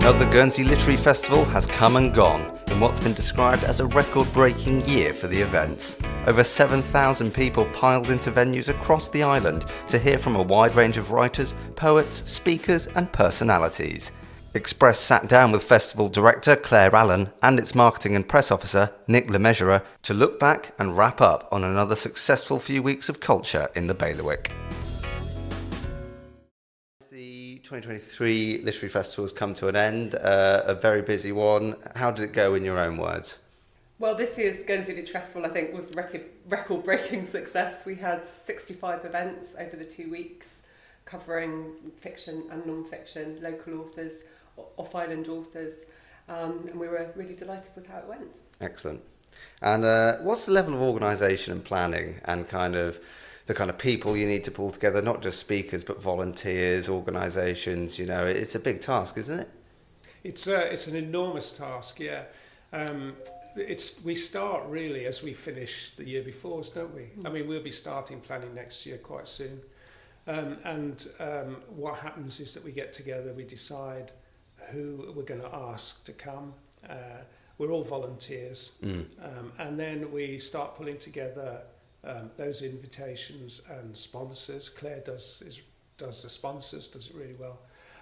The Guernsey Literary Festival has come and gone in what's been described as a record-breaking year for the event. Over 7,000 people piled into venues across the island to hear from a wide range of writers, poets, speakers and personalities. Express sat down with festival director Claire Allen and its marketing and press officer Nick Messurier to look back and wrap up on another successful few weeks of culture in the Bailiwick. The 2023 Literary Festival has come to an end, a very busy one. How did it go in your own words? Well, this year's Guernsey Literary Festival, I think, was record-breaking success. We had 65 events over the 2 weeks, covering fiction and non-fiction, local authors, off-island authors, and we were really delighted with how it went. Excellent. And what's the level of organisation and planning and the kind of people you need to pull together, not just speakers, but volunteers, organisations? You know, it's a big task, isn't it? It's an enormous task, yeah. We start really as we finish the year before, don't we? I mean, we'll be starting planning next year quite soon. What happens is that we get together, we decide who we're going to ask to come. We're all volunteers. And then we start pulling together those invitations and sponsors. Claire does the sponsors, does it really well.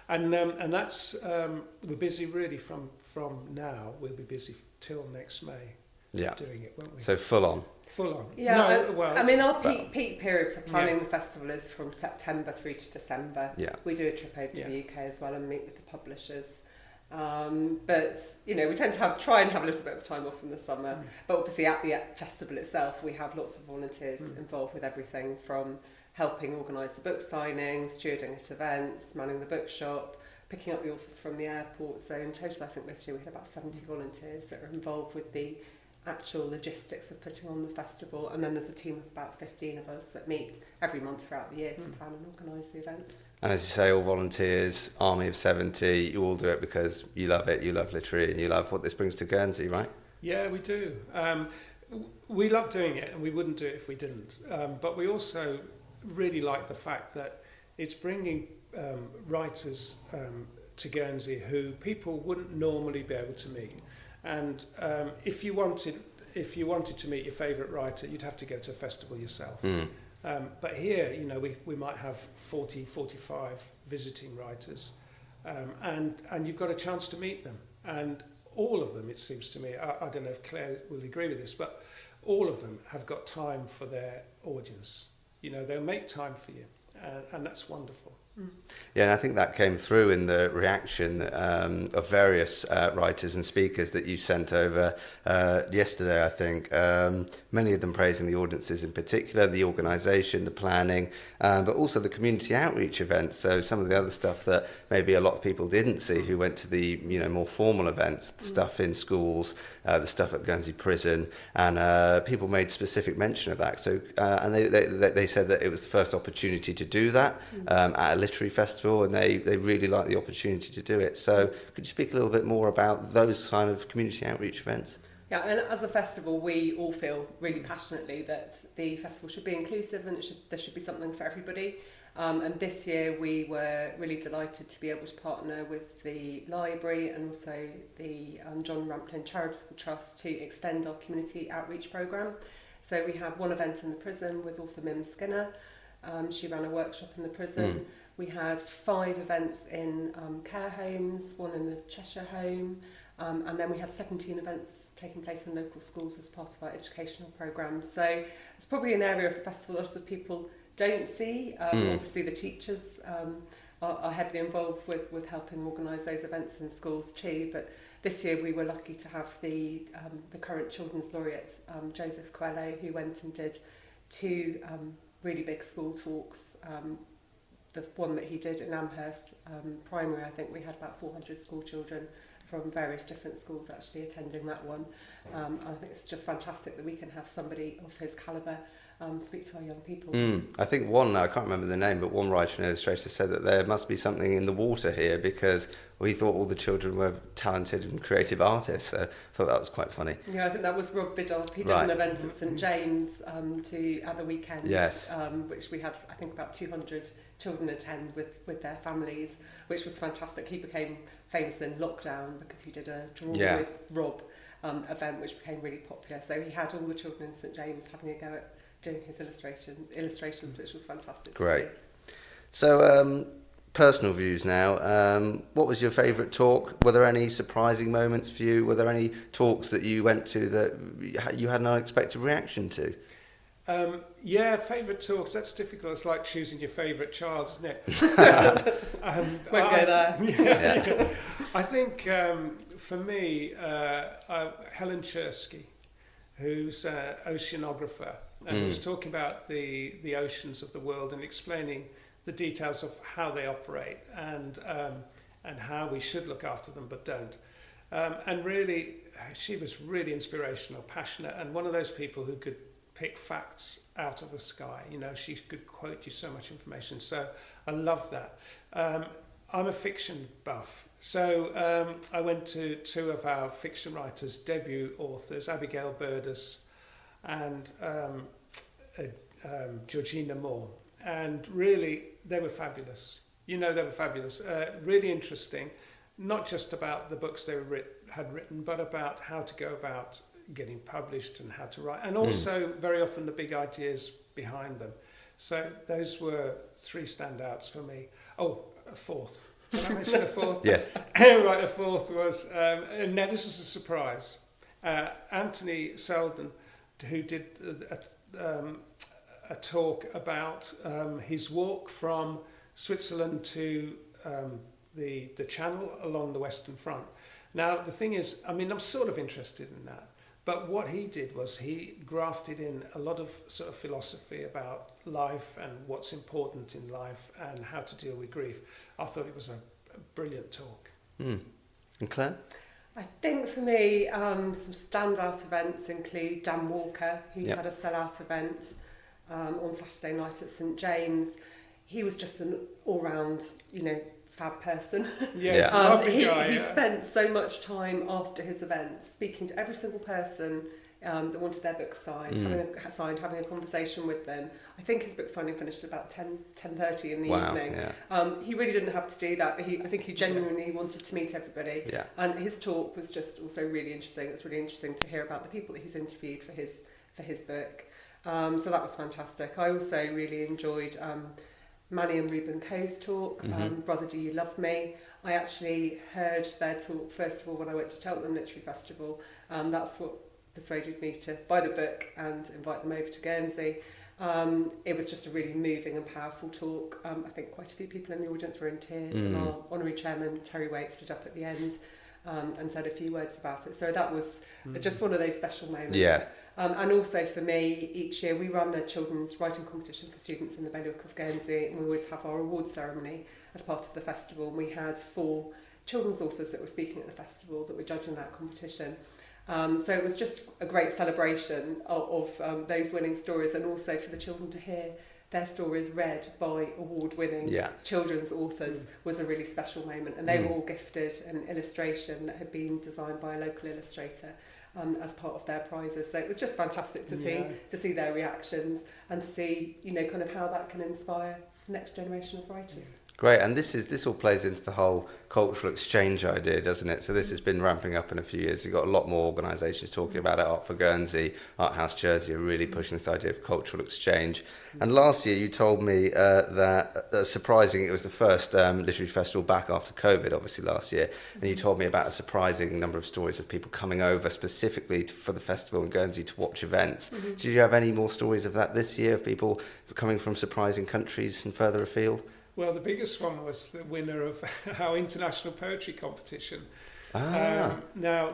And that's, we're busy really from now. We'll be busy till next May doing it, won't we? So full on. Full on. Yeah, our peak period for planning the festival is from September through to December. Yeah. We do a trip over to the UK as well and meet with the publishers. But you know, we tend to try and have a little bit of time off in the summer. But obviously at the festival itself, we have lots of volunteers involved with everything from helping organise the book signings, stewarding at events, manning the bookshop, picking up the authors from the airport. So in total, I think this year we had about 70 volunteers that are involved with the actual logistics of putting on the festival, and then there's a team of about 15 of us that meet every month throughout the year to plan and organise the events. And as you say, all volunteers, army of 70, you all do it because you love it, you love literary, and you love what this brings to Guernsey, right? Yeah, we do. We love doing it, and we wouldn't do it if we didn't. But we also really like the fact that it's bringing writers to Guernsey who people wouldn't normally be able to meet. And if you wanted to meet your favourite writer, you'd have to go to a festival yourself. But here, you know, we might have 40, 45 visiting writers, and you've got a chance to meet them. And all of them, it seems to me, I don't know if Claire will agree with this, but all of them have got time for their audience. You know, they'll make time for you, and that's wonderful. Yeah, and I think that came through in the reaction of various writers and speakers that you sent over yesterday, I think. Many of them praising the audiences in particular, the organisation, the planning, but also the community outreach events. So some of the other stuff that maybe a lot of people didn't see who went to the more formal events, the stuff in schools, the stuff at Guernsey Prison, and people made specific mention of that. So and they said that it was the first opportunity to do that at a literary festival, and they really like the opportunity to do it. So could you speak a little bit more about those kind of community outreach events? Yeah, and as a festival, we all feel really passionately that the festival should be inclusive and there should be something for everybody. And this year we were really delighted to be able to partner with the library and also the John Ramplin Charitable Trust to extend our community outreach programme. So we had one event in the prison with author Mim Skinner. She ran a workshop in the prison. We had 5 events in care homes, 1 in the Cheshire home, and then we had 17 events taking place in local schools as part of our educational programme. So it's probably an area of the festival a lot of people don't see. Obviously the teachers are heavily involved with helping organise those events in schools too, but this year we were lucky to have the current Children's Laureate, Joseph Coelho, who went and did 2 really big school talks. The one that he did in Amherst Primary, I think we had about 400 school children from various different schools actually attending that one. I think it's just fantastic that we can have somebody of his calibre speak to our young people. I think I can't remember the name, but one writer and illustrator said that there must be something in the water here because we thought all the children were talented and creative artists. So I thought that was quite funny. Yeah, I think that was Rob Biddulph. He did an event at St James at the weekend, which we had, I think, about 200 children attend with their families, which was fantastic. He became famous in lockdown because he did a Draw with Rob event, which became really popular. So he had all the children in St James having a go at doing his illustrations, which was fantastic. Great. So, personal views now. What was your favourite talk? Were there any surprising moments for you? Were there any talks that you went to that you had an unexpected reaction to? Favourite talks, that's difficult. It's like choosing your favourite child, isn't it? Won't go there. I think for me, Helen Chersky, who's an oceanographer, and was talking about the oceans of the world and explaining the details of how they operate and how we should look after them but don't. And really, she was really inspirational, passionate, and one of those people who could pick facts out of the sky. You know, she could quote you so much information. So I love that. I'm a fiction buff. So I went to two of our fiction writers, debut authors, Abigail Burdess and Georgina Moore. And really, they were fabulous. They were fabulous. Really interesting, not just about the books they had written, but about how to go about getting published and how to write, and also very often the big ideas behind them. So those were three standouts for me. Oh, a fourth. Did I mention a fourth? Yes. Right, a fourth was, and now this was a surprise, Anthony Selden, who did a talk about his walk from Switzerland to the Channel along the Western Front. Now, the thing is, I'm sort of interested in that. But what he did was he grafted in a lot of sort of philosophy about life and what's important in life and how to deal with grief. I thought it was a brilliant talk. And Claire? I think for me, some standout events include Dan Walker. He had a sellout event on Saturday night at St James. He was just an all-round, fab person. Yes, lovely guy. He spent so much time after his event speaking to every single person that wanted their book signed, having a conversation with them. I think his book signing finished at about 10:30 in the evening. Yeah. He really didn't have to do that, but I think he genuinely wanted to meet everybody. Yeah. And his talk was just also really interesting. It's really interesting to hear about the people that he's interviewed for his book. So that was fantastic. I also really enjoyed Manny and Reuben Coe's talk, Brother Do You Love Me. I actually heard their talk first of all when I went to Cheltenham Literary Festival. That's what persuaded me to buy the book and invite them over to Guernsey. It was just a really moving and powerful talk. I think quite a few people in the audience were in tears, and our honorary chairman Terry Waite stood up at the end and said a few words about it. So that was just one of those special moments. Yeah. And also for me, each year we run the children's writing competition for students in the Bailiwick of Guernsey, and we always have our award ceremony as part of the festival. And we had 4 children's authors that were speaking at the festival that were judging that competition. So it was just a great celebration of those winning stories, and also for the children to hear their stories read by award-winning children's authors was a really special moment. And they were all gifted an illustration that had been designed by a local illustrator as part of their prizes. So it was just fantastic to see their reactions and to see, kind of how that can inspire the next generation of writers. Yeah. Great, and this all plays into the whole cultural exchange idea, doesn't it? So this has been ramping up in a few years. You've got a lot more organisations talking about it. Art for Guernsey, Art House Jersey are really pushing this idea of cultural exchange. And last year you told me that, surprising, it was the first literary festival back after COVID, obviously last year, and you told me about a surprising number of stories of people coming over specifically for the festival in Guernsey to watch events. Did you have any more stories of that this year, of people coming from surprising countries and further afield? Well, the biggest one was the winner of our international poetry competition. Now,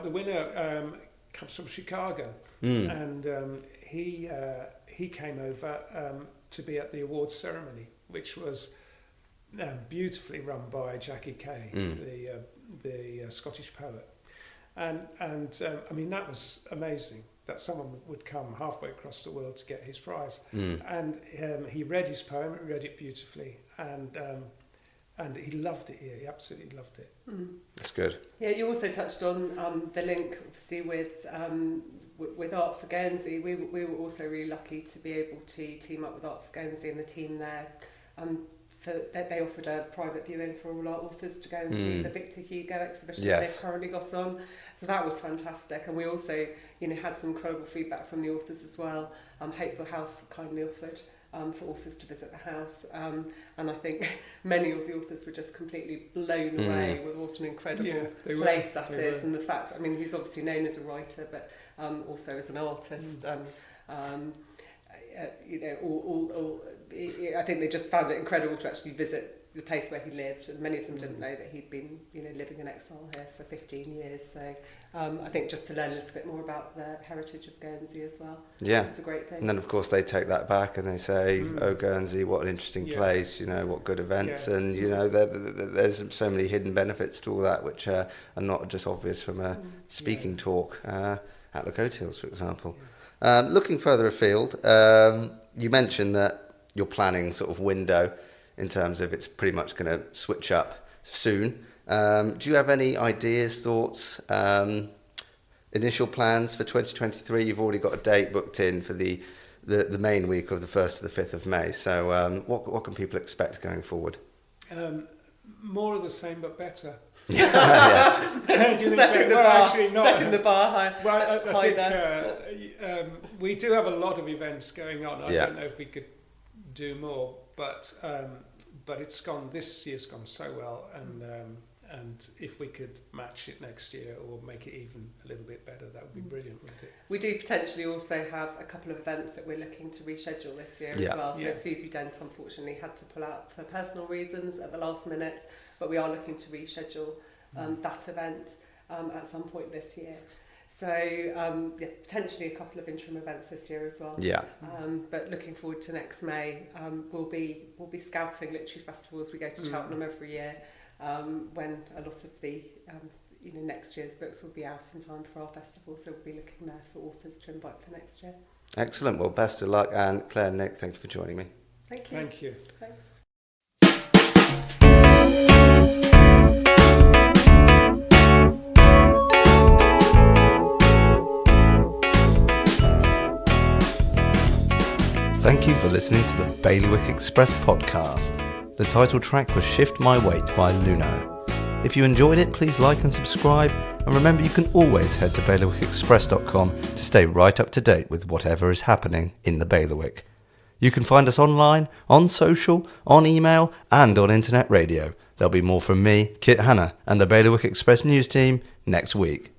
the winner comes from Chicago, and he came over to be at the awards ceremony, which was beautifully run by Jackie Kay, the Scottish poet. And that was amazing. that someone would come halfway across the world to get his prize. And he read his poem, he read it beautifully, and he loved it here. He absolutely loved it. That's good. Yeah, you also touched on the link, obviously, with Art for Guernsey. We were also really lucky to be able to team up with Art for Guernsey and the team there. They offered a private viewing for all our authors to go and see the Victor Hugo exhibition that they've currently got on. So that was fantastic. And we also, had some incredible feedback from the authors as well. Hopeful House kindly offered for authors to visit the house. And I think many of the authors were just completely blown away with what an incredible place that is. And the fact, he's obviously known as a writer, but also as an artist. I think they just found it incredible to actually visit the place where he lived, and many of them didn't know that he'd been, living in exile here for 15 years. So I think just to learn a little bit more about the heritage of Guernsey as well. Yeah, it's a great thing. And then of course they take that back and they say, "Oh, Guernsey, what an interesting place! What good events!" And there's so many hidden benefits to all that, which are not just obvious from a speaking talk at the Coattails, for example. Looking further afield, you mentioned that your planning sort of window, in terms of it's pretty much going to switch up soon. Do you have any ideas, thoughts, initial plans for 2023? You've already got a date booked in for the main week of the 1st to the 5th of May. So what can people expect going forward? More of the same, but better. Setting the bar high. Well, I think we do have a lot of events going on. I don't know if we could do more, but this year's gone so well, and if we could match it next year or make it even a little bit better, that would be brilliant, wouldn't it? We do potentially also have a couple of events that we're looking to reschedule this year as well. So Susie Dent unfortunately had to pull out for personal reasons at the last minute, but we are looking to reschedule that event at some point this year. So potentially a couple of interim events this year as well. But looking forward to next May. We'll be scouting literary festivals. We go to Cheltenham every year when a lot of the next year's books will be out in time for our festival. So we'll be looking there for authors to invite for next year. Excellent. Well, best of luck. And Claire and Nick, thank you for joining me. Thank you. Thank you. Thanks. Thank you for listening to the Bailiwick Express podcast. The title track was Shift My Weight by Luno. If you enjoyed it, please like and subscribe, and remember you can always head to bailiwickexpress.com to stay right up to date with whatever is happening in the Bailiwick. You can find us online, on social, on email, and on internet radio. There'll be more from me, Kit Hanna, and the Bailiwick Express news team next week.